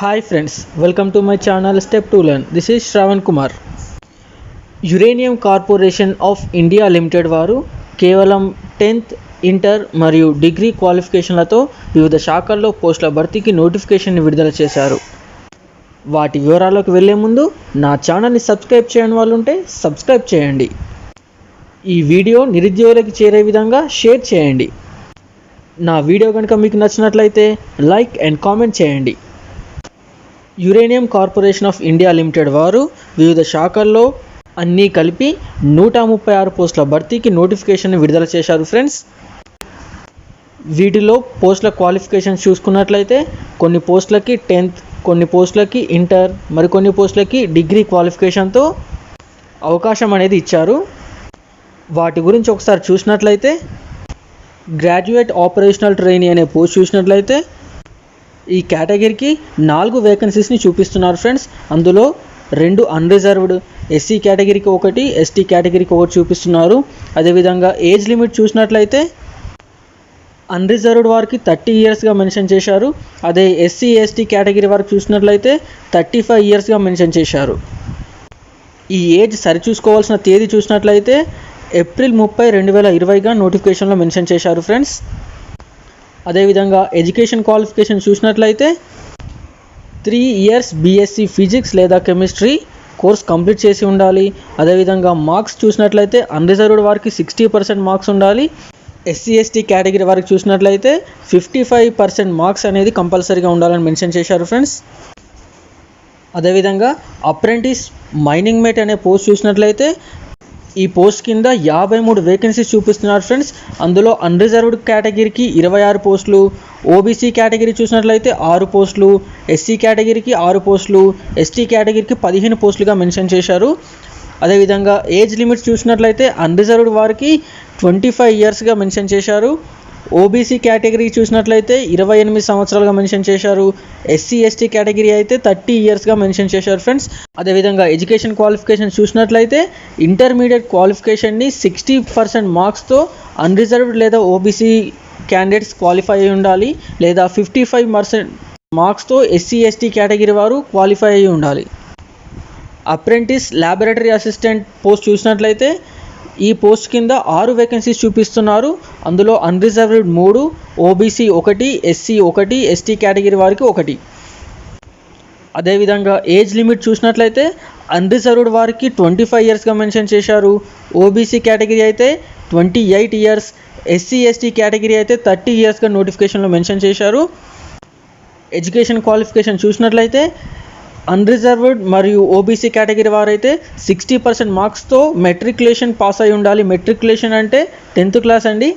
Hi friends, welcome to my channel Step to Learn. This is Shravan Kumar. Uranium corporation of India limited వారు కేవలం 10th inter మరియు degree క్వాలిఫికేషన్లతో వివిధ శాఖల్లో పోస్టుల భర్తీకి నోటిఫికేషన్ విడుదల చేశారు. వాటి వివరాల్లోకి వెళ్లే ముందు నా ఛానల్ని సబ్స్క్రైబ్ చేయని వాళ్ళు ఉంటే సబ్స్క్రైబ్ చేయండి. ఈ వీడియో నిరుద్యోగులకు చేరే విధంగా షేర్ చేయండి. నా వీడియో కనుక మీకు నచ్చినట్లయితే లైక్ అండ్ కామెంట్ చేయండి. Uranium corporation of India limited వారు వివిధ శాఖల్లో అన్నీ కలిపి 136 పోస్టుల భర్తీకి నోటిఫికేషన్ విడుదల చేశారు ఫ్రెండ్స్. వీటిలో పోస్టుల క్వాలిఫికేషన్ చూసుకున్నట్లయితే కొన్ని పోస్టులకి 10th, కొన్ని పోస్టులకి ఇంటర్, మరికొన్ని పోస్టులకి డిగ్రీ క్వాలిఫికేషన్తో అవకాశం అనేది ఇచ్చారు. వాటి గురించి ఒకసారి చూసినట్లయితే గ్రాడ్యుయేట్ ఆపరేషనల్ ట్రైనీ అనే పోస్ట్ చూసినట్లయితే ఈ కేటగిరీకి 4 వేకెన్సీస్ని చూపిస్తున్నారు ఫ్రెండ్స్. అందులో 2 అన్రిజర్వ్డ్, ఎస్సీ కేటగిరీకి 1, ఎస్టీ కేటగిరీకి 1 చూపిస్తున్నారు. అదేవిధంగా ఏజ్ లిమిట్ చూసినట్లయితే అన్రిజర్వ్డ్ వారికి 30 ఇయర్స్గా మెన్షన్ చేశారు. అదే ఎస్సీ ఎస్టీ కేటగిరీ వారికి చూసినట్లయితే 35 ఇయర్స్గా మెన్షన్ చేశారు. ఈ ఏజ్ సరిచూసుకోవాల్సిన తేదీ చూసినట్లయితే ఏప్రిల్ 30, 2020గా నోటిఫికేషన్లో మెన్షన్ చేశారు ఫ్రెండ్స్. అదేవిధంగా ఎడ్యుకేషన్ క్వాలిఫికేషన్ చూసినట్లయితే 3 ఇయర్స్ బీఎస్సీ ఫిజిక్స్ లేదా కెమిస్ట్రీ కోర్స్ కంప్లీట్ చేసి ఉండాలి. అదేవిధంగా మార్క్స్ చూసినట్లయితే అన్రిజర్వ్డ్ వారికి 60% మార్క్స్ ఉండాలి. ఎస్సీ ఎస్టీ కేటగిరీ వారికి చూసినట్లయితే 55% మార్క్స్ అనేది కంపల్సరీగా ఉండాలని మెన్షన్ చేశారు ఫ్రెండ్స్. అదేవిధంగా అప్రెంటిస్ మైనింగ్ మేట్ అనే పోస్ట్ చూసినట్లయితే ఈ పోస్ట్ కింద 53 వేకెన్సీస్ చూపిస్తున్నారు ఫ్రెండ్స్. అందులో అన్రిజర్వ్డ్ కేటగిరీకి 26 పోస్టులు, ఓబీసీ కేటగిరీ చూసినట్లయితే 6 పోస్టులు, ఎస్సీ కేటగిరీకి 6 పోస్టులు, ఎస్టీ కేటగిరీకి 15 పోస్టులుగా మెన్షన్ చేశారు. అదేవిధంగా ఏజ్ లిమిట్స్ చూసినట్లయితే అన్రిజర్వ్డ్ వారికి 25 ఇయర్స్గా మెన్షన్ చేశారు. ఓబీసీ కేటగిరీ చూసినట్లయితే 28 సంవత్సరాలుగా మెన్షన్ చేశారు. ఎస్సీ ఎస్టీ కేటగిరీ అయితే 30 ఇయర్స్గా మెన్షన్ చేశారు ఫ్రెండ్స్. అదేవిధంగా ఎడ్యుకేషన్ క్వాలిఫికేషన్ చూసినట్లయితే ఇంటర్మీడియట్ క్వాలిఫికేషన్ని 60% మార్క్స్తో అన్రిజర్వ్డ్ లేదా ఓబీసీ క్యాండిడేట్స్ క్వాలిఫై అయి ఉండాలి, లేదా 55% మార్క్స్తో ఎస్సీ ఎస్టీ కేటగిరీ వారు క్వాలిఫై అయి ఉండాలి. అప్రెంటిస్ ల్యాబొరేటరీ అసిస్టెంట్ పోస్ట్ చూసినట్లయితే ఈ పోస్ట్ కింద 6 వేకెన్సీస్ చూపిస్తున్నారు. అందులో unreserved 3, OBC 1, SC 1, ST category వారికి 1. అదేవిధంగా ఏజ్ లిమిట్ చూసినట్లయితే అన్రిజర్వ్డ్ వారికి 25 ఇయర్స్గా మెన్షన్ చేశారు. ఓబీసీ కేటగిరీ అయితే 28 ఇయర్స్, ఎస్సీ ఎస్టీ కేటగిరీ అయితే 30 ఇయర్స్గా నోటిఫికేషన్లో మెన్షన్ చేశారు. ఎడ్యుకేషన్ క్వాలిఫికేషన్ చూసినట్లయితే అన్రిజర్వ్డ్ మరియు ఓబీసీ కేటగిరీ వారైతే 60% మార్క్స్తో మెట్రికులేషన్ పాస్ అయి ఉండాలి. మెట్రికులేషన్ అంటే 10th క్లాస్ అండి.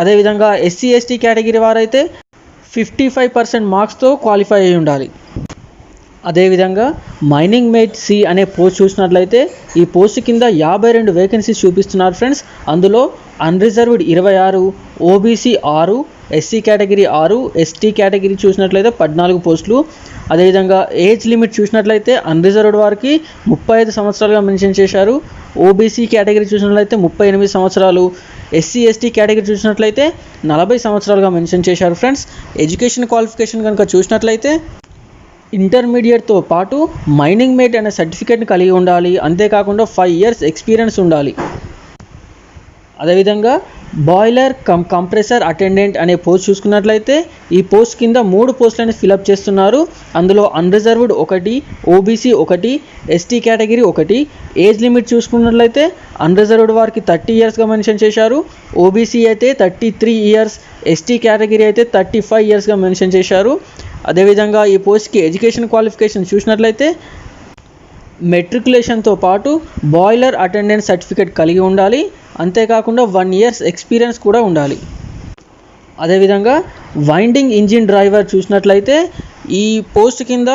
అదేవిధంగా ఎస్సీ ఎస్టీ కేటగిరీ వారైతే 55% మార్క్స్తో క్వాలిఫై అయి ఉండాలి. అదేవిధంగా మైనింగ్ మేట్ సి అనే పోస్ట్ చూసినట్లయితే ఈ పోస్ట్ కింద 52 వేకెన్సీస్ చూపిస్తున్నారు ఫ్రెండ్స్. అందులో unreserved 26, OBC 6, SC category 6, ST category చూసినట్లయితే 14 పోస్టులు. అదేవిధంగా ఏజ్ లిమిట్ చూసినట్లయితే అన్రిజర్వ్డ్ వారికి 35 సంవత్సరాలుగా మెన్షన్ చేశారు. ఓబీసీ కేటగిరీ చూసినట్లయితే 38 సంవత్సరాలు, ఎస్సీ ఎస్టీ కేటగిరీ చూసినట్లయితే 40 సంవత్సరాలుగా మెన్షన్ చేశారు ఫ్రెండ్స్. ఎడ్యుకేషన్ క్వాలిఫికేషన్ కనుక చూసినట్లయితే ఇంటర్మీడియట్తో పాటు మైనింగ్ మేట్ అనే సర్టిఫికేట్ని కలిగి ఉండాలి. అంతేకాకుండా 5 ఇయర్స్ ఎక్స్పీరియన్స్ ఉండాలి. అదేవిధంగా బాయిలర్ కంప్రెసర్ అటెండెంట్ అనే పోస్ట్ చూసుకున్నట్లయితే ఈ పోస్ట్ కింద 3 పోస్టులని ఫిలప్ చేస్తున్నారు. అందులో unreserved 1, OBC 1, ST category 1. Age limit చూసుకున్నట్లయితే అన్రిజర్వ్డ్ వారికి 30 ఇయర్స్గా మెన్షన్ చేశారు. ఓబీసీ అయితే 33 ఇయర్స్, ఎస్టీ కేటగిరీ అయితే 35 ఇయర్స్గా మెన్షన్ చేశారు. అదేవిధంగా ఈ పోస్ట్కి ఎడ్యుకేషన్ క్వాలిఫికేషన్ చూసినట్లయితే మెట్రికులేషన్తో పాటు బాయిలర్ అటెండెంట్ సర్టిఫికేట్ కలిగి ఉండాలి. అంతేకాకుండా 1 ఇయర్స్ ఎక్స్పీరియన్స్ కూడా ఉండాలి. అదేవిధంగా వైండింగ్ ఇంజిన్ డ్రైవర్ చూసినట్లయితే ఈ పోస్ట్ కింద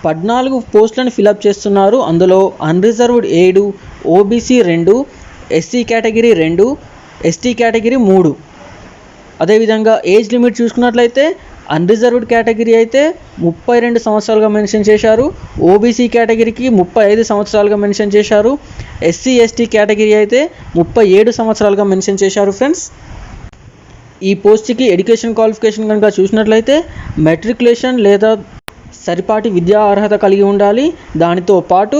14 పోస్టులను ఫిలప్ చేస్తున్నారు. అందులో unreserved 7, OBC 2, SC category 2, ST category 3. అదేవిధంగా ఏజ్ లిమిట్ చూసుకున్నట్లయితే అన్రిజర్వ్డ్ కేటగిరీ అయితే 32 సంవత్సరాలుగా మెన్షన్ చేశారు. ఓబీసీ కేటగిరీకి 35 సంవత్సరాలుగా మెన్షన్ చేశారు. ఎస్సీ ఎస్టీ కేటగిరీ అయితే 37 సంవత్సరాలుగా మెన్షన్ చేశారు ఫ్రెండ్స్. ఈ పోస్ట్కి ఎడ్యుకేషన్ క్వాలిఫికేషన్ కనుక చూసినట్లయితే మెట్రికులేషన్ లేదా సరిపాటి విద్యా అర్హత కలిగి ఉండాలి. దానితో పాటు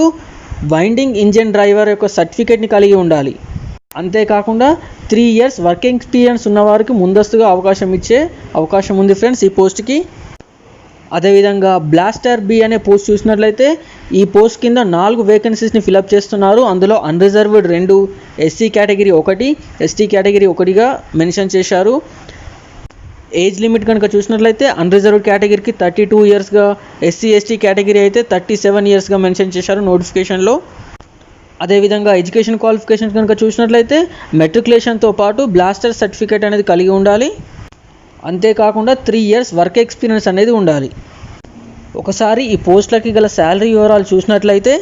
వైండింగ్ ఇంజిన్ డ్రైవర్ యొక్క సర్టిఫికేట్ని కలిగి ఉండాలి. అంతేకాకుండా 3 years వర్కింగ్ ఎక్స్పీరియన్స్ ఉన్నవారికి ముందస్తుగా అవకాశం ఉంది ఫ్రెండ్స్ ఈ పోస్ట్కి. అదేవిధంగా బ్లాస్టర్ బి అనే పోస్ట్ చూసినట్లయితే ఈ పోస్ట్ కింద 4 వేకెన్సీస్ని ఫిలప్ చేస్తున్నారు. అందులో unreserved 2, SC category 1, ST category 1గా మెన్షన్ చేశారు. ఏజ్ లిమిట్ కనుక చూసినట్లయితే అన్రిజర్వ్డ్ కేటగిరీకి 32 yearsగా, ఎస్సీ ఎస్టీ కేటగిరీ అయితే 37 yearsగా మెన్షన్ చేశారు నోటిఫికేషన్లో. అదేవిధంగా ఎడ్యుకేషన్ క్వాలిఫికేషన్ కనుక చూసినట్లయితే మెట్రికులేషన్తో పాటు బ్లాస్టర్ సర్టిఫికేట్ అనేది కలిగి ఉండాలి. అంతేకాకుండా 3 years వర్క్ ఎక్స్పీరియన్స్ అనేది ఉండాలి. ఒకసారి ఈ పోస్టులకి గల శాలరీ వివరాలు చూసినట్లయితే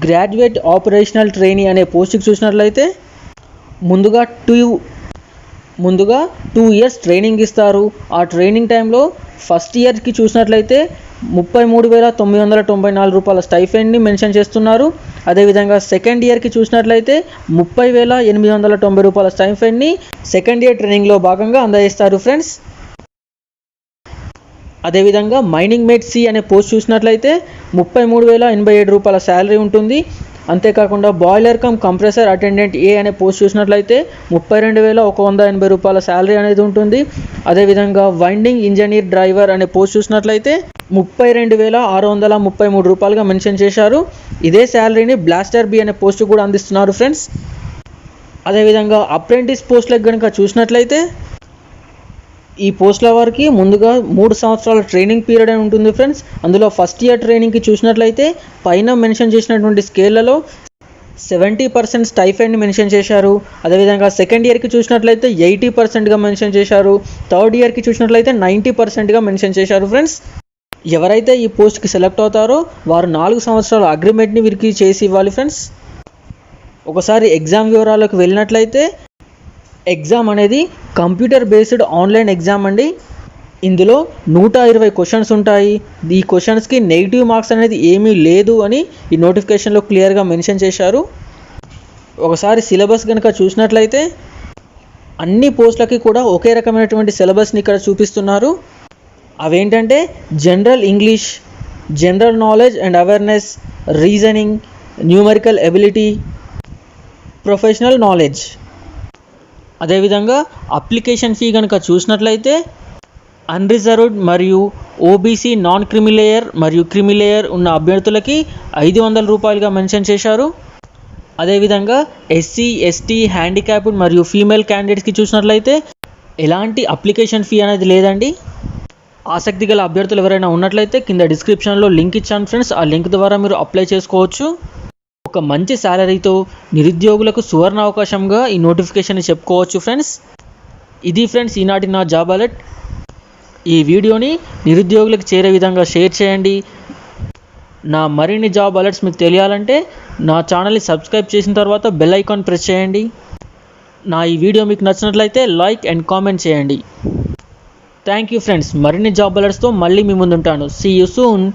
గ్రాడ్యుయేట్ ఆపరేషనల్ ట్రైనీ అనే పోస్ట్కి చూసినట్లయితే ముందుగా 2 years ట్రైనింగ్ ఇస్తారు. ఆ ట్రైనింగ్ టైంలో ఫస్ట్ ఇయర్కి చూసినట్లయితే 33,994 రూపాయల స్టైఫెండ్ని మెన్షన్ చేస్తున్నారు. అదేవిధంగా సెకండ్ ఇయర్కి చూసినట్లయితే 30,890 రూపాయల స్టైఫెండ్ని సెకండ్ ఇయర్ ట్రైనింగ్లో భాగంగా అందజేస్తారు ఫ్రెండ్స్. అదేవిధంగా మైనింగ్ మేట్ సి అనే పోస్ట్ చూసినట్లయితే 33,087 రూపాయల శాలరీ ఉంటుంది. అంతేకాకుండా బాయిలర్ కమ్ కంప్రెసర్ అటెండెంట్ ఏ అనే పోస్ట్ చూసినట్లయితే 32,180 రూపాయల శాలరీ అనేది ఉంటుంది. అదేవిధంగా వైండింగ్ ఇంజనీర్ డ్రైవర్ అనే పోస్ట్ చూసినట్లయితే 32,633 రూపాయలుగా మెన్షన్ చేశారు. ఇదే శాలరీని బ్లాస్టర్ బి అనే పోస్ట్ కూడా అందిస్తున్నారు ఫ్రెండ్స్. అదేవిధంగా అప్రెంటిస్ పోస్టులకు కనుక చూసినట్లయితే ఈ పోస్టుల వారికి ముందుగా 3 సంవత్సరాల ట్రైనింగ్ పీరియడ్ అని ఉంటుంది ఫ్రెండ్స్. అందులో ఫస్ట్ ఇయర్ ట్రైనింగ్కి చూసినట్లయితే పైన మెన్షన్ చేసినటువంటి స్కేళ్లలో 70% స్టైఫెండ్ని మెన్షన్ చేశారు. అదేవిధంగా సెకండ్ ఇయర్కి చూసినట్లయితే 80%గా మెన్షన్ చేశారు. థర్డ్ ఇయర్కి చూసినట్లయితే 90%గా మెన్షన్ చేశారు ఫ్రెండ్స్. ఎవరైతే ఈ పోస్ట్కి సెలెక్ట్ అవుతారో వారు 4 సంవత్సరాల అగ్రిమెంట్ని వీరికి చేసి ఇవ్వాలి ఫ్రెండ్స్. ఒకసారి ఎగ్జామ్ వివరాలకు వెళ్ళినట్లయితే ఎగ్జామ్ అనేది కంప్యూటర్ బేస్డ్ ఆన్లైన్ ఎగ్జామ్ అండి. ఇందులో 120 క్వశ్చన్స్ ఉంటాయి. ఈ క్వశ్చన్స్కి నెగిటివ్ మార్క్స్ అనేది ఏమీ లేదు అని ఈ నోటిఫికేషన్లో క్లియర్గా మెన్షన్ చేశారు. ఒకసారి సిలబస్ కనుక చూసినట్లయితే అన్ని పోస్టులకి కూడా ఒకే రకమైనటువంటి సిలబస్ని ఇక్కడ చూపిస్తున్నారు. అవేంటంటే general English, general knowledge and awareness, reasoning, numerical ability, professional knowledge. అదేవిధంగా అప్లికేషన్ ఫీ కనుక చూసినట్లయితే అన్రిజర్వ్డ్ మరియు ఓబీసీ నాన్ క్రిమిలేయర్ మరియు క్రిమిలేయర్ ఉన్న అభ్యర్థులకి 500 రూపాయలుగా మెన్షన్ చేశారు. అదేవిధంగా ఎస్సీ, ఎస్టీ, హ్యాండిక్యాప్డ్ మరియు ఫీమేల్ క్యాండిడేట్స్కి చూసినట్లయితే ఎలాంటి అప్లికేషన్ ఫీ అనేది లేదండి. ఆసక్తి గల అభ్యర్థులు ఎవరైనా ఉన్నట్లయితే కింద డిస్క్రిప్షన్లో లింక్ ఇచ్చాను ఫ్రెండ్స్. ఆ లింక్ ద్వారా మీరు అప్లై చేసుకోవచ్చు. ఒక మంచి శాలరీతో నిరుద్యోగులకు సువర్ణ అవకాశంగా ఈ నోటిఫికేషన్ని చెప్పుకోవచ్చు ఫ్రెండ్స్. ఇది ఫ్రెండ్స్ ఈనాటి నా జాబ్ అలర్ట్. ఈ వీడియోని నిరుద్యోగులకు చేరే విధంగా షేర్ చేయండి. నా మరిన్ని జాబ్ అలర్ట్స్ మీకు తెలియాలంటే నా ఛానల్ని సబ్స్క్రైబ్ చేసిన తర్వాత బెల్ ఐకాన్ ప్రెస్ చేయండి. నా ఈ వీడియో మీకు నచ్చినట్లయితే లైక్ అండ్ కామెంట్ చేయండి. Thank you friends. మరిన్ని జాబ్ అలర్ట్స్తో మళ్ళీ మీ ముందుంటాను. See you soon.